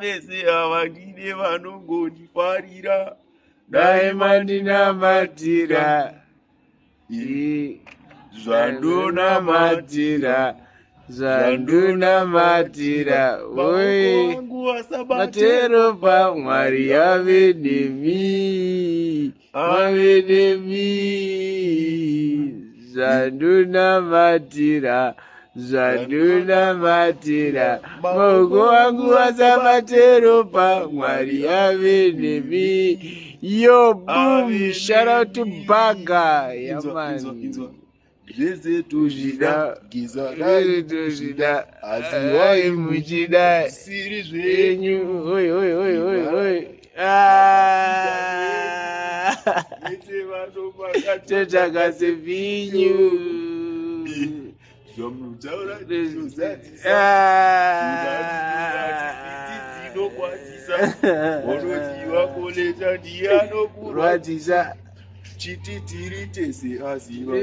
Bese abadide banongoni parira Daimandina matira Zanduna matira Zanduna matira Oi Wangu wasabate Matero pa mwari avedemi Zanduna matira Zanduna matira Mogo wangu wasabatero pa mwari avedemi Yo boom, shout out to Baga, yeah man. Jeze tujida giza Rere tujida, aziwai mujida, siri enyu, oi. Chacha vinyu. Onoziwa koleta diano Kurwatiza chititiri tese aziva